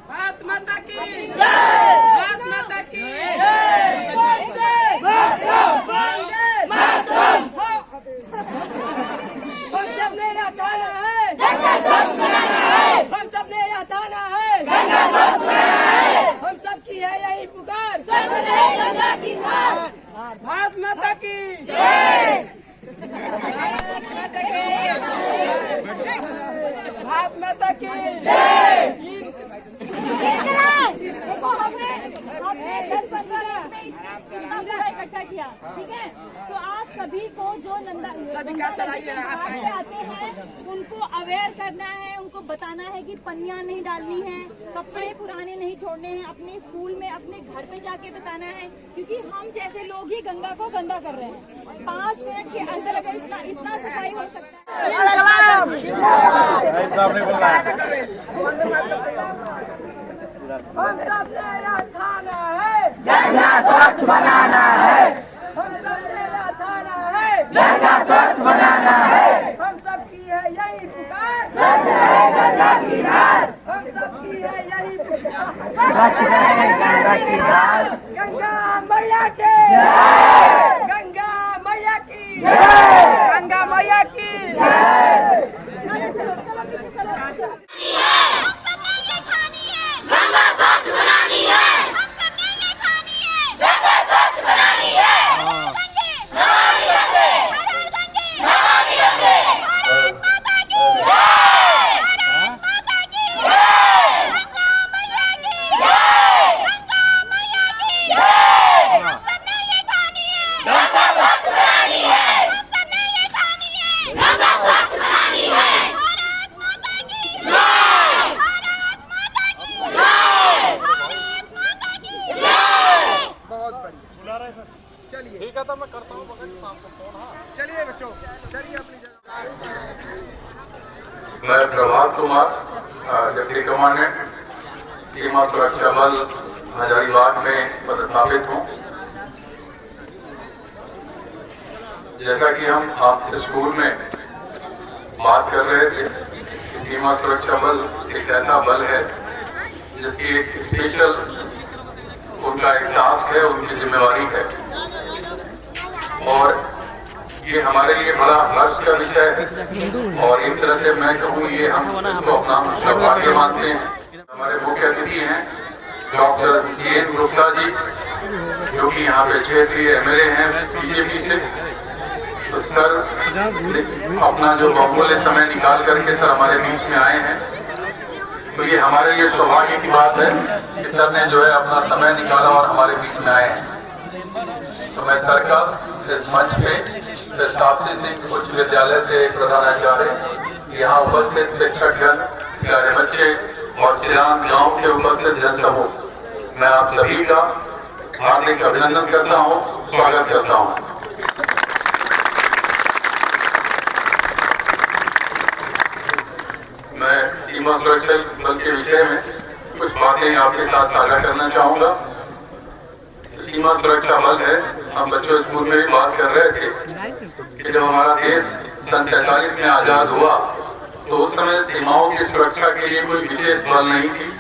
भारत माता की जय, भारत माता की जय, वंदे मातरम। हम सब ने हटाना है गंगा स्वच्छ बनाना है, हम सब ने हटाना है गंगा स्वच्छ बनाना है, हम सब की है यही पुकार स्वच्छ रहे गंगा की धार। भारत माता की जय, भारत माता की जय। देखो हमने 10-15 में इतना इकट्ठा किया, ठीक है। तो आप सभी को जो नंदा आते हैं उनको अवेयर करना है, उनको बताना है कि पन्नियां नहीं डालनी है, कपड़े पुराने नहीं छोड़ने हैं, अपने स्कूल में अपने घर पे जाके बताना है, क्योंकि हम जैसे लोग ही गंगा को गंदा कर रहे हैं। 5 मिनट के अंदर अगर इतना सफाई हो सकता है। हम सब ने हटाना है गंगा स्वच्छ बनाना है, हम सब ने हटाना है गंगा स्वच्छ बनाना है, हम सब की है यही पुकार स्वच्छ रहे गंगा की धार, हम सब की है यही पुकार स्वच्छ रहे गंगा की धार। गंगा मैया की जय, गंगा मैया की जय, गंगा मैया की जय। चलिए ठीक है, तो मैं करता हूँ शाम को फोन। हाँ चलिए बच्चों, चलिए अपनी जगह। मैं प्रभात कुमार, डिप्टी कमांडेंट सीमा सुरक्षा बल हजारीबाग में पदस्थापित हूँ। जैसा कि हम आपके स्कूल में बात कर रहे थे, सीमा सुरक्षा बल एक ऐसा बल है जिसकी एक स्पेशल उनका एक टास्क है, उनकी जिम्मेवारी है, और ये हमारे लिए बड़ा हर्ष का विषय है। और एक तरह से मैं कहूँ ये हम इसको अपना सौभाग्य मानते हैं। हमारे मुख्य अतिथि हैं डॉक्टर CN गुप्ता जी, जो कि यहाँ पे क्षेत्रीय MLA हैं बीजेपी से। तो सर अपना जो बहुमूल्य समय निकाल करके सर हमारे बीच में आए हैं, तो ये हमारे लिए सौभाग्य की बात है कि सर ने जो है अपना समय निकाला और हमारे बीच में आए हैं। तो मैं सर का इस मंच पे ताप्ती सिंह उच्च विद्यालय से प्रधानाचार्य, यहाँ उपस्थित शिक्षकगण, प्यारे बच्चे और चिरान गांव के उपस्थित जनसमूह, मैं आप सभी का हार्दिक अभिनंदन करता हूँ, स्वागत करता हूँ। मैं सीमा सुरक्षा बल के विषय में कुछ बातें आपके साथ साझा करना चाहूंगा। सीमा सुरक्षा बल है, हम बच्चों स्कूल में भी बात कर रहे थे कि जब हमारा देश सन 47 में आजाद हुआ तो उस समय सीमाओं की सुरक्षा के लिए कोई विशेष बल नहीं थी,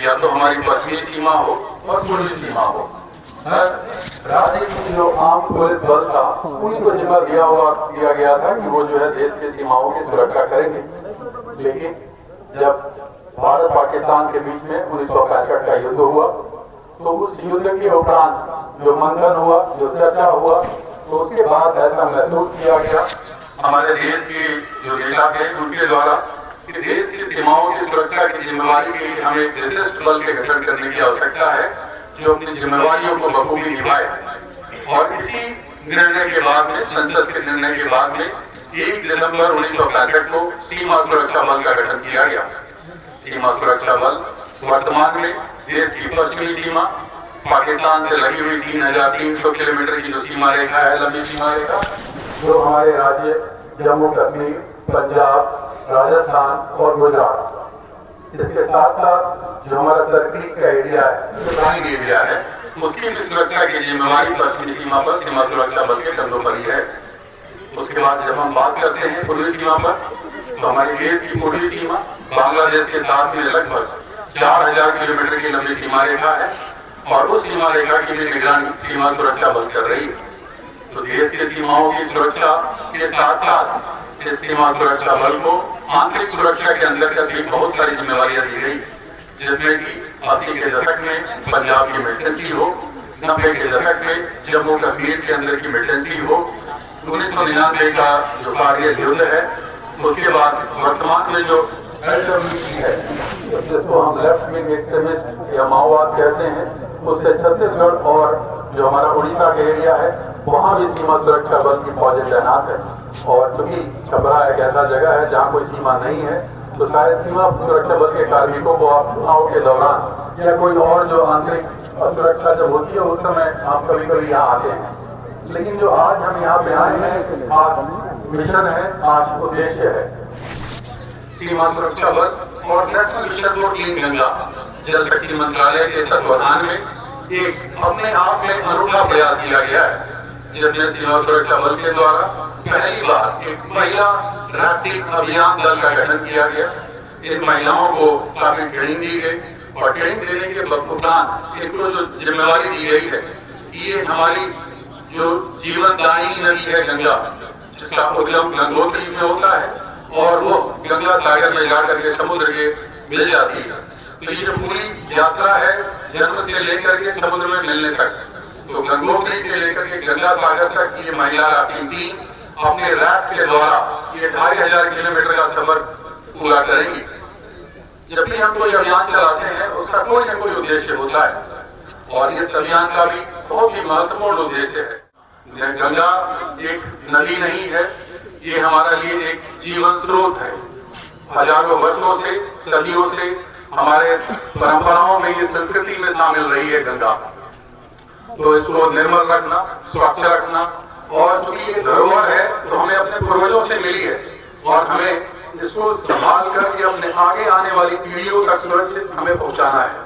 या तो हमारी पश्चिमी सीमा हो और पूर्वी सीमा हो। राज्य की जो आम पुलिस बल था उन्हीं को जिम्मा दिया गया था कि वो जो है देश की सीमाओं की सुरक्षा करेंगे। लेकिन जब भारत पाकिस्तान के बीच में 1965 का युद्ध हुआ तो उस युद्ध के उपरांत जो मंथन हुआ, जो चर्चा हुआ, तो उसके बाद ऐसा महसूस किया गया हमारे देश के जो नेता थे उनके द्वारा कि देश की सीमाओं की सुरक्षा की जिम्मेवारी के लिए हमें एक विशिष्ट बल के गठन करने की आवश्यकता है जो अपनी जिम्मेवारियों को बखूबी निभाए। और इसी निर्णय के बाद में, संसद के निर्णय के बाद में 1 दिसंबर 1965 को सीमा सुरक्षा बल का गठन किया गया। सीमा सुरक्षा बल वर्तमान में देश की पश्चिमी सीमा, पाकिस्तान से लगी हुई 3300 किलोमीटर की जो सीमा रेखा है, लंबी सीमा रेखा, जो हमारे राज्य जम्मू कश्मीर, पंजाब, राजस्थान और गुजरात, इसके साथ साथ जो हमारा तर्कीब का एरिया है, उसकी भी सुरक्षा की जिम्मेवारी पश्चिमी सीमा पर सीमा सुरक्षा बल के कंधों पर ही है। उसके बाद जब हम बात करते हैं पूर्वी सीमा पर, तो हमारे देश की पूर्वी सीमा बांग्लादेश के साथ में लगभग 4000 किलोमीटर की लंबी सीमा रेखा है और उस सीमा रेखा की भी निगरानी सीमा सुरक्षा बल कर रही है। तो देश की सीमाओं की सुरक्षा के साथ साथ इस सीमा सुरक्षा बल को आंतरिक सुरक्षा के अंतर्गत भी बहुत सारी जिम्मेवारियां दी गई, जिसमें कि 80 के दशक में पंजाब की मिलिटेंसी हो, 90 के दशक में जम्मू कश्मीर के अंदर की मिलिटेंसी हो, 1999 का जो कारगिल युद्ध है, उसके बाद वर्तमान में जो LWC है, जिसको हम लेफ्ट विंग एक्सट्रीमिस्ट या माओवाद कहते हैं, उससे छत्तीसगढ़ और जो हमारा उड़ीसा का एरिया है वहाँ भी सीमा सुरक्षा बल की फौजें तैनात है। और चूंकि छपरा एक ऐसा जगह है जहाँ कोई सीमा नहीं है, तो सारे सीमा सुरक्षा बल के कार्मिकों को चुनाव के दौरान या कोई और जो आंतरिक सुरक्षा जब होती है उस समय आप कभी कभी यहाँ आते हैं। लेकिन जो आज हम यहाँ पे आए हैं, आज मिशन है, आज उद्देश्य है सीमा सुरक्षा बल और national mission for clean Ganga, जल शक्ति मंत्रालय के तत्वाधान में एक अपने आप में अनूठा प्रयास किया गया है, जिसमें सीमा सुरक्षा बल के द्वारा पहली बार एक महिला राफ्टिंग अभियान दल का गठन किया गया। इन महिलाओं को काफी ट्रेनिंग दी गई और ट्रेनिंग देने के उपरांत इनको जो जिम्मेवारी दी गई है, ये हमारी जो जीवनदायिनी नदी है गंगा, जिसका उद्गम गंगोत्री में होता है और वो गंगा सागर में जाकर के समुद्र के मिल जाती है। तो ये जो पूरी यात्रा है जन्म से लेकर के समुद्र में मिलने तक, तो गंगोत्री से लेकर के गंगा सागर तक ये महिला राफ्टिंग टीम अपने रैफ्ट के द्वारा ये 2500 किलोमीटर का सफर पूरा करेंगी। जब भी हम कोई अभियान चलाते हैं उसका कोई न कोई उद्देश्य होता है और इस अभियान का भी बहुत ही महत्वपूर्ण उद्देश्य है। गंगा एक नदी नहीं है, ये हमारे लिए एक जीवन स्रोत है। हजारों वर्षों से, सदियों से हमारे परंपराओं में ये संस्कृति में शामिल रही है गंगा। तो इसको निर्मल रखना, स्वच्छ रखना, और चूंकि ये धरोहर है तो हमें अपने पूर्वजों से मिली है और हमें इसको संभाल कर ये अपने आगे आने वाली पीढ़ियों तक सुरक्षित हमें पहुंचाना है।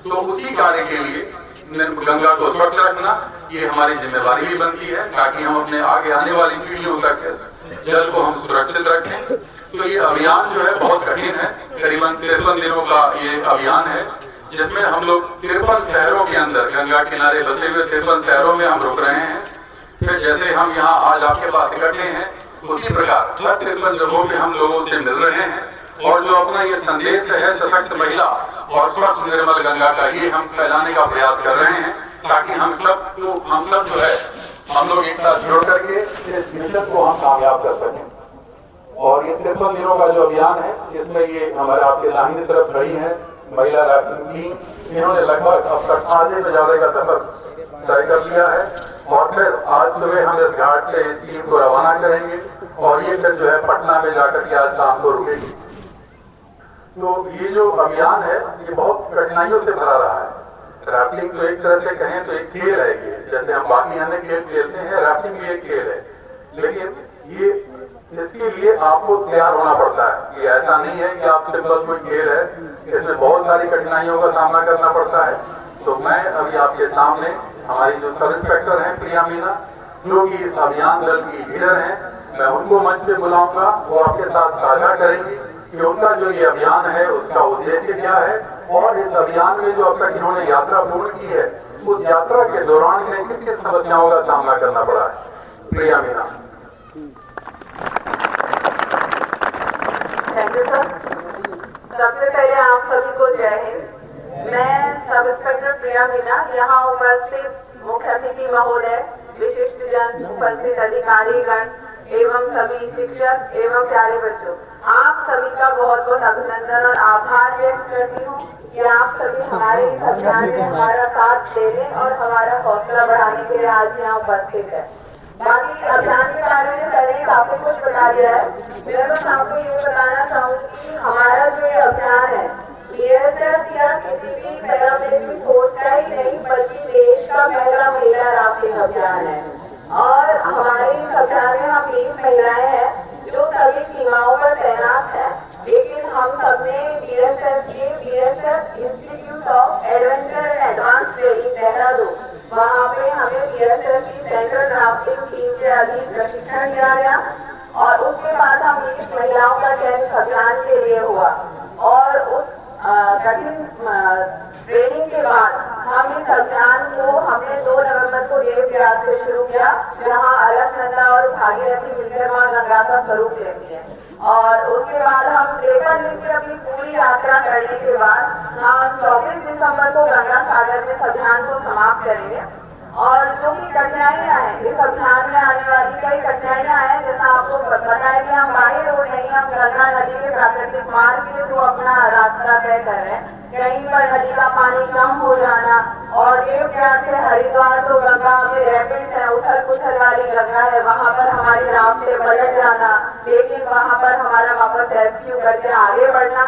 तो उसी कार्य के लिए गंगा को स्वच्छ रखना ये हमारी जिम्मेवारी भी बनती है, ताकि हम अपने आगे आने वाली पीढ़ियों तक जल को हम सुरक्षित रखें। तो ये अभियान जो है बहुत कठिन है, करीबन 53 दिनों का ये अभियान है, जिसमें हम लोग 53 शहरों के अंदर गंगा किनारे बसे हुए 53 शहरों में हम रुक रहे हैं। फिर जैसे हम यहाँ आज आपके पास इकट्ठे हैं, उसी प्रकार हर 53 जगहों पे हम लोगों से मिल रहे हैं और जो अपना ये संदेश है सशक्त महिला और स्वच्छ निर्मल गंगा का, ये हम फैलाने का प्रयास कर रहे हैं, ताकि हम सब जो है हम लोग एक साथ जुड़ करके इस मिशन को हम कामयाब कर सकें। और ये 53 दिनों का जो अभियान है, इसमें ये हमारे आपके दाहिनी तरफ खड़ी है महिला राफ्टिंग टीम, इन्होंने लगभग अब तक आधे से ज्यादा का सफर तय कर लिया है। और फिर आज सुबह हम इस घाट से इस टीम को रवाना करेंगे और ये फिर जो है पटना में जाकर के आज शाम को रुकेगी। तो ये जो अभियान है ये बहुत कठिनाइयों से भरा रहा है। राफ्टिंग तो एक तरह से कहें तो एक खेल है, ये जैसे हम बाकी अन्य खेल खेलते हैं, राफ्टिंग भी एक खेल है। लेकिन ये इसके लिए आपको तैयार होना पड़ता है। ये ऐसा नहीं है कि आप सिर्फ कोई खेल है, इसमें बहुत सारी कठिनाइयों का सामना करना पड़ता है। तो मैं अभी आपके सामने हमारी जो सब इंस्पेक्टर हैं प्रिया मीना, जो कि इस अभियान दल की लीडर हैं, मैं उनको मंच पे बुलाऊंगा। वो आपके साथ साझा करेंगी कि उनका जो ये अभियान है उसका उद्देश्य क्या है और इस अभियान में जो अब तक इन्होंने यात्रा पूर्ण की है उस यात्रा के दौरान इन्हें किस किस समस्याओं का सामना करना पड़ा है। Priya Meena. Thank you sir. सबसे पहले आप सभी को जय हिंद। मैं सब इंस्पेक्टर प्रिया मीना, यहाँ उपस्थित मुख्य अतिथि महोदय, विशिष्ट जन, उपस्थित अधिकारीगण एवं सभी शिक्षक एवं प्यारे बच्चों, आप सभी का बहुत बहुत अभिनंदन और आभार व्यक्त करती हूँ कि आप सभी हमारे इस अभियान में हमारा साथ देने और हमारा हौसला बढ़ाने के लिए आज यहाँ उपस्थित है। बाकी अभियान के बारे में सर ने काफी कुछ बता दिया है। मैं बस आपको ये बताना चाहूंगी कि हमारा जो ये अभियान है BSF या किसी भी पैरामिलिट्री फोर्स का ही नहीं बल्कि देश का पहला महिला राफ्टिंग अभियान है। और हमारे इस अभियान में हम 20 महिलाएं हैं जो सभी सीमाओं पर तैनात है। लेकिन हम सबने BSF institute of adventure and advance training Dehradun, वहाँ पे हमें BSF की सेंट्रल राफ्टिंग टीम से अधीन प्रशिक्षण दिया गया और उसके बाद हम 20 महिलाओं का चयन अभियान के लिए हुआ। और उस कठिन ट्रेनिंग के बाद हम इस अभियान को हमने 2 नवंबर को देव प्रयाग से शुरू किया, जहाँ अलकनंदा और भागीरथी मिलकर मां गंगा का स्वरूप लेती है। और उसके बाद हम 53 दिन की अपनी पूरी यात्रा करने के बाद हम 24 दिसंबर को गंगा सागर में इस अभियान को समाप्त करेंगे। और जो भी कठिनाइयाँ हैं इस अभियान में आने वाली कई कठिनाइयाँ हैं, जैसा आपको पता है कि हम बाई रोड नहीं, हम गंगा नदी के प्राकृतिक मार्ग के थ्रू अपना रास्ता तय कर रहे हैं। कहीं पर नदी का पानी कम हो जाना और देवप्रयाग से हरिद्वार तो गंगा में रैपिड्स है, उथल पुथल वाली गंगा है, वहाँ पर हमारी रास्ते पलट जाना, लेकिन वहाँ पर हमारा वापस रेस्क्यू करके आगे बढ़ना।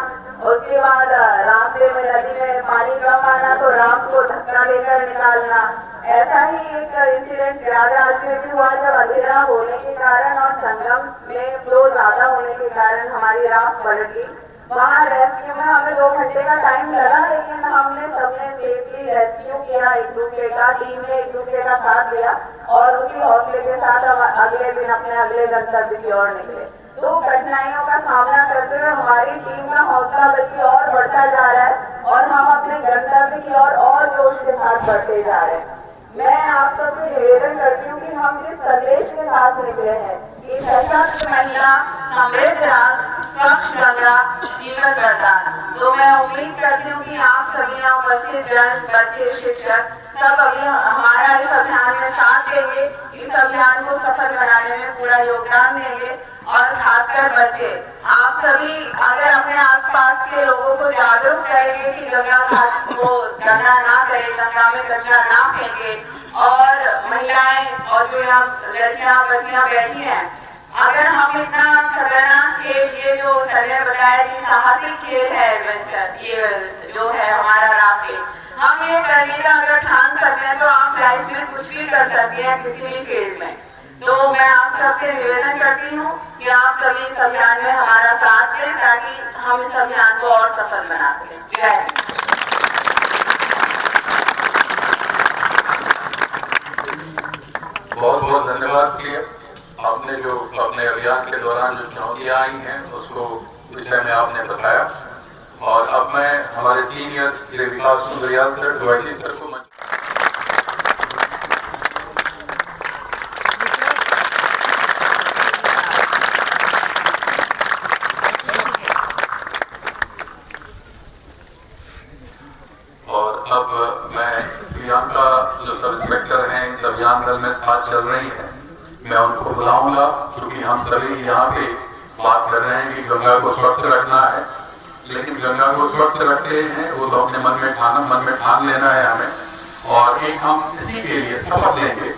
उसके बाद रास्ते में नदी में पानी कम आना तो राफ्ट को धक्का देकर निकालना। ऐसा ही एक इंसिडेंट प्रयागराज में भी हुआ, जब अंधेरा होने के कारण और संगम में फ्लो ज्यादा होने के कारण हमारी राफ्ट पलट गई। वहाँ रेस्क्यू में हमें 2 घंटे का टाइम लगा, लेकिन हमने सबने सेफली रेस्क्यू किया एक दूसरे का, टीम ने एक दूसरे का साथ दिया और उसी हौसले के साथ हम अगले दिन अपने अगले गंतव्य की ओर निकले। तो कठिनाइयों का सामना करते हुए हमारी टीम का हौसला बल्कि और बढ़ता जा रहा है और हम अपने गंतव्य की ओर और जोश के साथ बढ़ते जा रहे हैं। मैं आप सबसे निवेदन करती हूँ कि हम जिस संदेश के साथ निकले हैं कि सशक्त महिला, समृद्ध राष्ट्र, स्वच्छ गंगा, जीवन प्रदान, तो मैं उम्मीद करती हूँ कि आप सभी यहाँ उपस्थित जन, बच्चे, शिक्षक सब अभी हमारा इस अभियान में साथ देंगे, इस अभियान को सफल बनाने में पूरा योगदान देंगे। और खासकर बच्चे, आप सभी अगर अपने आसपास के लोगों को जागरूक करेंगे कि गंगा घाट को गंदा ना करें, गंगा में कचरा ना फेंके, और महिलाएं और जो यहाँ लड़कियां बच्चियां बैठी हैं, अगर हम इतना खतरनाक खेल, ये जो सर ने बताया कि साहसिक खेल है एडवेंचर, ये जो है हमारा राफ्टिंग, हम ये करने का अगर ठान सकते हैं तो आप लाइफ में कुछ भी कर सकते हैं किसी भी फील्ड में। तो मैं आप सबसे निवेदन करती हूँ कि आप सभी इस अभियान में हमारा साथ दें ताकि हम इस अभियान को और सफल बना सकें। जय हिंद। बहुत बहुत धन्यवाद प्रिया। आपने जो अपने अभियान के दौरान जो चुनौतियां आई हैं उसको विषय में आपने बताया। और अब मैं हमारे सीनियर श्री विकास सुंदरियाल सर, डीवाईसी सर को और अब मैं प्रियंका जो सब इंस्पेक्टर हैं इस अभियान किसान दल में साथ चल रही हैं, मैं उनको बुलाऊंगा, क्योंकि हम सभी यहाँ पे बात कर रहे हैं कि गंगा को स्वच्छ रखना है। लेकिन गंगा को स्वच्छ रखते हैं वो तो अपने मन में ठान लेना है हमें, और एक हम इसी के लिए शपथ लेंगे